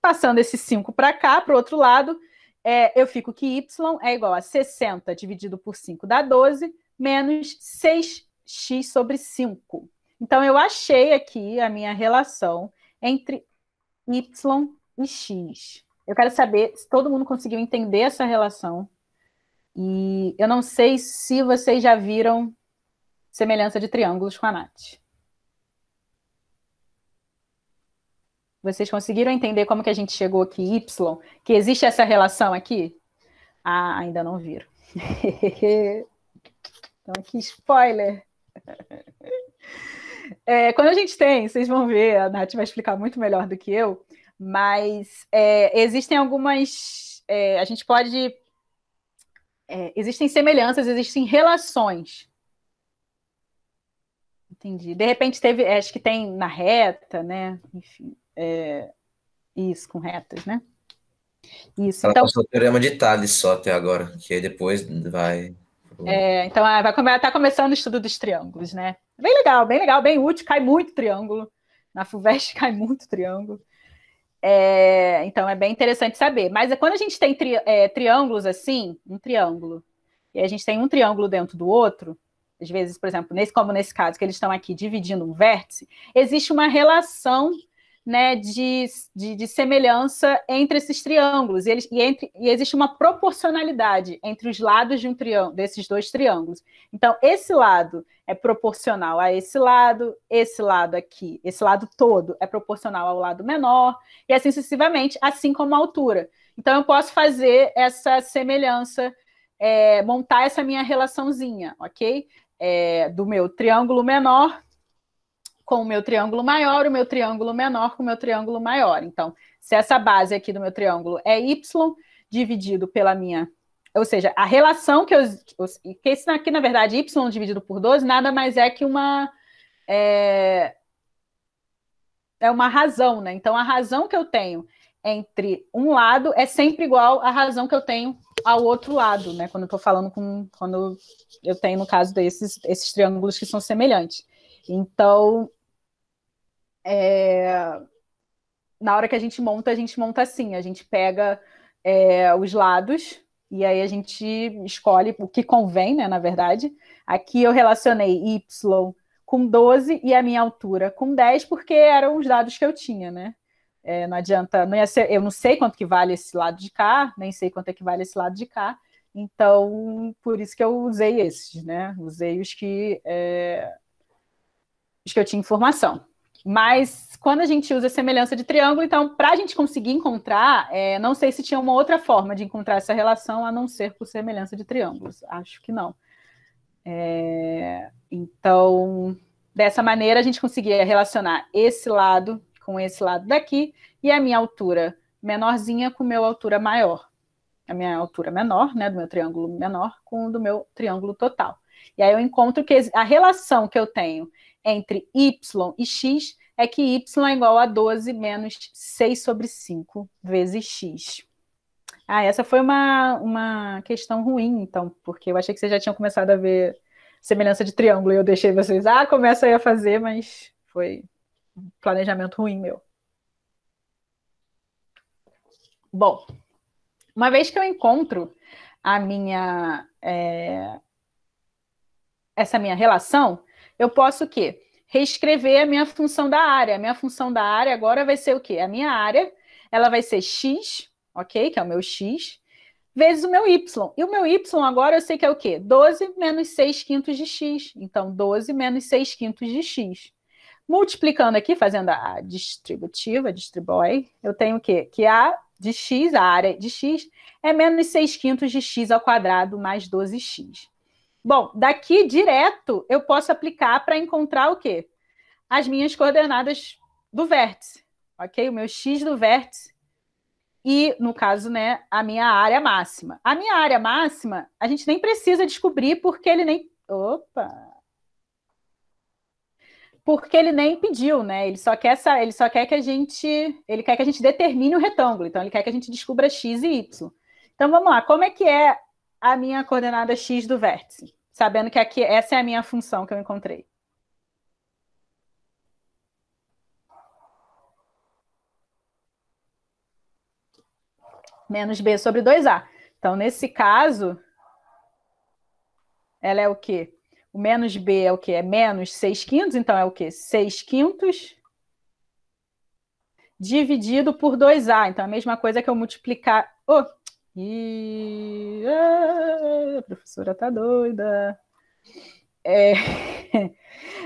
Passando esse 5 para cá, para o outro lado, eu fico que y é igual a 60 dividido por 5 dá 12, menos 6x sobre 5. Então, eu achei aqui a minha relação entre y e x. Eu quero saber se todo mundo conseguiu entender essa relação. E eu não sei se vocês já viram semelhança de triângulos com a Nath. Vocês conseguiram entender como que a gente chegou aqui, y? Que existe essa relação aqui? Ah, ainda não viram. Então, aqui, spoiler. Quando a gente tem, vocês vão ver, a Nath vai explicar muito melhor do que eu, mas existem algumas... a gente pode... existem semelhanças, existem relações. Entendi. De repente teve... acho que tem na reta, né? Enfim... isso, com retas, né? Isso. Ela Então, passou o teorema de Tales só até agora, que aí depois vai... então tá começando o estudo dos triângulos, né? Bem legal, bem útil, cai muito triângulo. Na FUVEST cai muito triângulo. Então é bem interessante saber. Mas quando a gente tem triângulos assim, um triângulo, e a gente tem um triângulo dentro do outro, às vezes, por exemplo, como nesse caso, que eles estão aqui dividindo um vértice, existe uma relação, né, de semelhança entre esses triângulos, e existe uma proporcionalidade entre os lados de desses dois triângulos. Então, esse lado é proporcional a esse lado aqui, esse lado todo é proporcional ao lado menor, e assim sucessivamente, assim como a altura. Então, eu posso fazer essa semelhança, montar essa minha relaçãozinha, ok? Do meu triângulo menor com o meu triângulo maior, o meu triângulo menor com o meu triângulo maior. Então, se essa base aqui do meu triângulo é y dividido pela minha... Ou seja, a relação que esse aqui, na verdade, y dividido por 12, nada mais é que uma... é uma razão, né? Então, a razão que eu tenho entre um lado é sempre igual à razão que eu tenho ao outro lado, né? Quando eu estou falando quando eu tenho, no caso esses triângulos que são semelhantes. Então, na hora que a gente monta assim, a gente pega os lados e aí a gente escolhe o que convém, né, na verdade. Aqui eu relacionei y com 12 e a minha altura com 10, porque eram os dados que eu tinha, né? Não adianta, eu não sei quanto que vale esse lado de cá, nem sei quanto é que vale esse lado de cá, então, por isso que eu usei esses, né? Usei os que eu tinha informação. Mas quando a gente usa semelhança de triângulo, então, para a gente conseguir encontrar, não sei se tinha uma outra forma de encontrar essa relação a não ser por semelhança de triângulos. Acho que não. Então, dessa maneira, a gente conseguia relacionar esse lado com esse lado daqui e a minha altura menorzinha com a minha altura maior. A minha altura menor, né, do meu triângulo menor, com o do meu triângulo total. E aí eu encontro que a relação que eu tenho entre y e x é que y é igual a 12 menos 6 sobre 5 vezes x. Essa foi uma questão ruim, então, porque eu achei que vocês já tinham começado a ver semelhança de triângulo e eu deixei vocês, começa aí a fazer, mas foi um planejamento ruim meu. Bom, uma vez que eu encontro essa minha relação, eu posso o quê? Reescrever a minha função da área. A minha função da área agora vai ser o quê? A minha área, ela vai ser x, ok? Que é o meu x, vezes o meu y. E o meu y agora eu sei que é o quê? 12 menos 6 quintos de x. Então, 12 menos 6 quintos de x. Multiplicando aqui, fazendo a distributiva, eu tenho o quê? Que a de x, a área de x, é menos 6 quintos de x ao quadrado mais 12x. Bom, daqui direto eu posso aplicar para encontrar o quê? As minhas coordenadas do vértice, ok? O meu x do vértice e, no caso, né, a minha área máxima. A minha área máxima, a gente nem precisa descobrir porque ele nem... Opa! Porque ele nem pediu, né? Ele só quer que a gente determine o retângulo. Então, ele quer que a gente descubra x e y. Então, vamos lá. Como é que é a minha coordenada x do vértice? Sabendo que aqui, essa é a minha função que eu encontrei. Menos b sobre 2a. Então, nesse caso, ela é o quê? O menos b é o quê? É menos 6 quintos, então é o quê? 6 quintos dividido por 2a. Então, é a mesma coisa que eu multiplicar... Oh! A professora tá doida.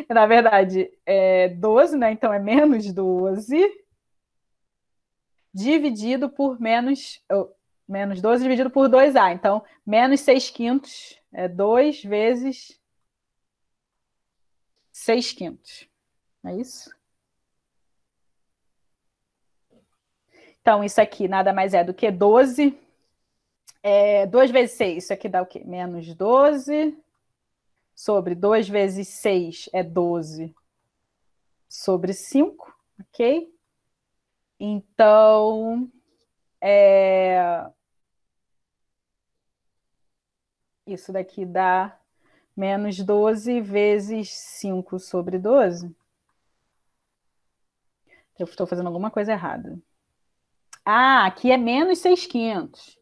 Na verdade, é 12, né? Então, é menos 12 dividido por menos 12 dividido por 2a. Então, menos 6 quintos é 2 vezes 6 quintos. É isso? Então, isso aqui nada mais é do que 12. 2 vezes 6, isso aqui dá o quê? Menos 12 sobre 2 vezes 6 é 12 sobre 5, ok? Então, isso daqui dá menos 12 vezes 5 sobre 12. Eu estou fazendo alguma coisa errada. Ah, aqui é menos 6 quintos.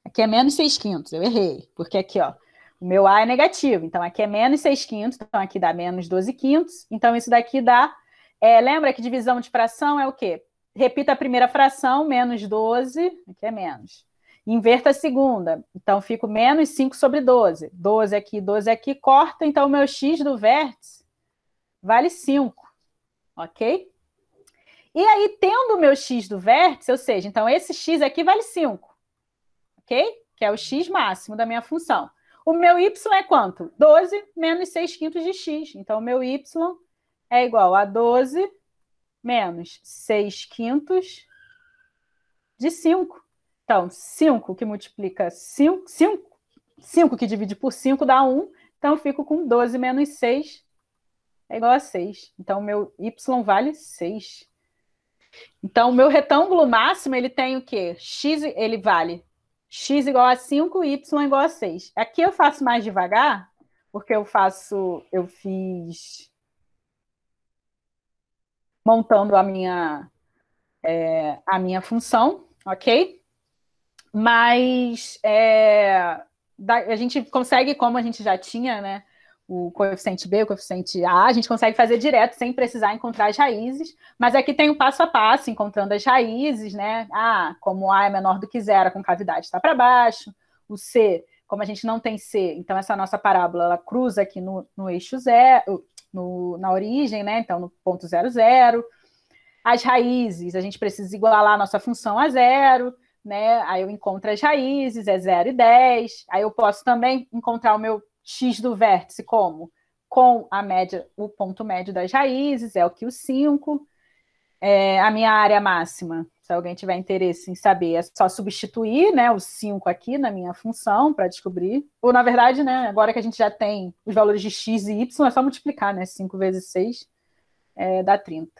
Aqui é menos 6 quintos, eu errei. Porque aqui, ó, o meu A é negativo. Então, aqui é menos 6 quintos. Então, aqui dá menos 12 quintos. Então, isso daqui dá... lembra que divisão de fração é o quê? Repita a primeira fração, menos 12. Aqui é menos. Inverta a segunda. Então, fico menos 5 sobre 12. 12 aqui, corta. Então, o meu x do vértice vale 5. Ok? E aí, tendo o meu x do vértice, ou seja, então esse x aqui vale 5. Ok? Que é o x máximo da minha função. O meu y é quanto? 12 menos 6 quintos de x. Então, o meu y é igual a 12 menos 6 quintos de 5. Então, 5 que multiplica 5 que divide por 5 dá 1. Então, eu fico com 12 menos 6 é igual a 6. Então, o meu y vale 6. Então, o meu retângulo máximo, ele tem o quê? Ele vale x igual a 5, y igual a 6. Aqui eu faço mais devagar, porque eu fiz montando a minha função, ok? Mas a gente consegue, como a gente já tinha, né, o coeficiente B, o coeficiente A, a gente consegue fazer direto, sem precisar encontrar as raízes, mas aqui tem o passo a passo, encontrando as raízes, né? Como A é menor do que zero, a concavidade está para baixo, o C, como a gente não tem C, então essa nossa parábola, ela cruza aqui no eixo zero, na origem, né? Então, no ponto 0, 0. As raízes, a gente precisa igualar a nossa função a zero, né? Aí eu encontro as raízes, é 0 e 10. Aí eu posso também encontrar o meu x do vértice como? Com a média, o ponto médio das raízes, é o que o 5. A minha área máxima, se alguém tiver interesse em saber, é só substituir, né, o 5 aqui na minha função para descobrir. Ou, na verdade, né, agora que a gente já tem os valores de x e y, é só multiplicar, né? 5 vezes 6 dá 30.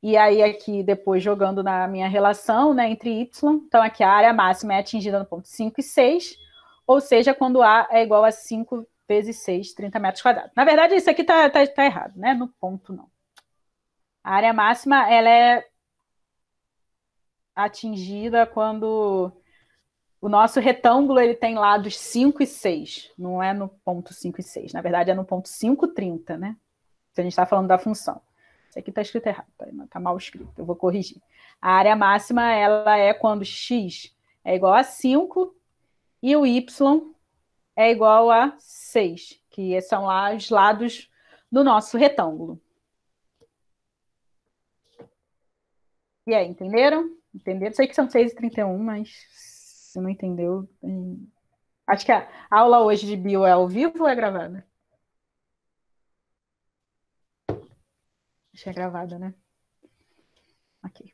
E aí, aqui, depois, jogando na minha relação, né, entre y, então aqui a área máxima é atingida no ponto 5 e 6, ou seja, quando A é igual a 5 vezes 6, 30 metros quadrados. Na verdade, isso aqui tá errado, né? No ponto, não. A área máxima, ela é atingida quando o nosso retângulo, ele tem lados 5 e 6. Não é no ponto 5 e 6. Na verdade, é no ponto 5, 30, né? Se a gente está falando da função. Isso aqui está escrito errado, tá mal escrito, eu vou corrigir. A área máxima, ela é quando x é igual a 5 e o y é igual a 6, que são lá os lados do nosso retângulo. E aí, entenderam? Entenderam? Sei que são 6h31, mas se não entendeu... Acho que a aula hoje de bio é ao vivo ou é gravada? Acho que é gravada, né? Ok.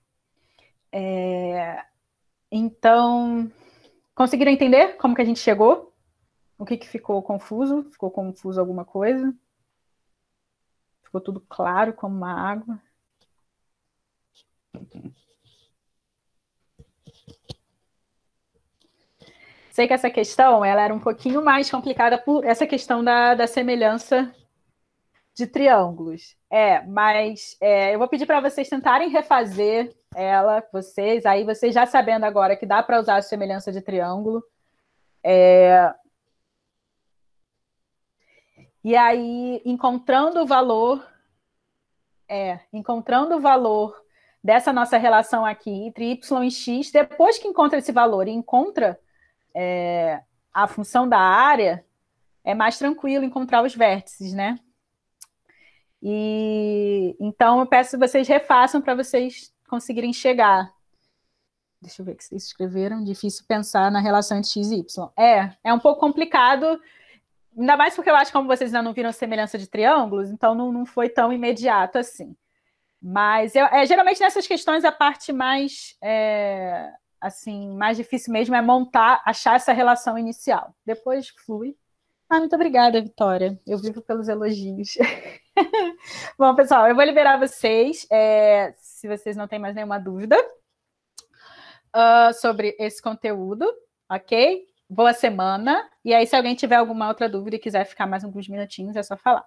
Então, conseguiram entender como que a gente chegou? O que ficou confuso? Ficou confuso alguma coisa? Ficou tudo claro como uma água? Sei que essa questão ela era um pouquinho mais complicada por essa questão da semelhança de triângulos. Mas eu vou pedir para vocês tentarem refazer ela, aí vocês já sabendo agora que dá para usar a semelhança de triângulo. E aí, encontrando o valor dessa nossa relação aqui entre y e x, depois que encontra esse valor e encontra a função da área, é mais tranquilo encontrar os vértices, né? E então eu peço que vocês refaçam para vocês conseguirem chegar. Deixa eu ver o que vocês escreveram. Difícil pensar na relação entre x e y. É um pouco complicado, ainda mais porque eu acho que como vocês ainda não viram a semelhança de triângulos, então não foi tão imediato assim. Mas geralmente nessas questões a parte mais mais difícil mesmo é achar essa relação inicial. Depois flui. Muito obrigada, Vitória. Eu vivo pelos elogios. Bom, pessoal, eu vou liberar vocês, se vocês não têm mais nenhuma dúvida sobre esse conteúdo, ok? Boa semana. E aí, se alguém tiver alguma outra dúvida e quiser ficar mais alguns minutinhos, é só falar.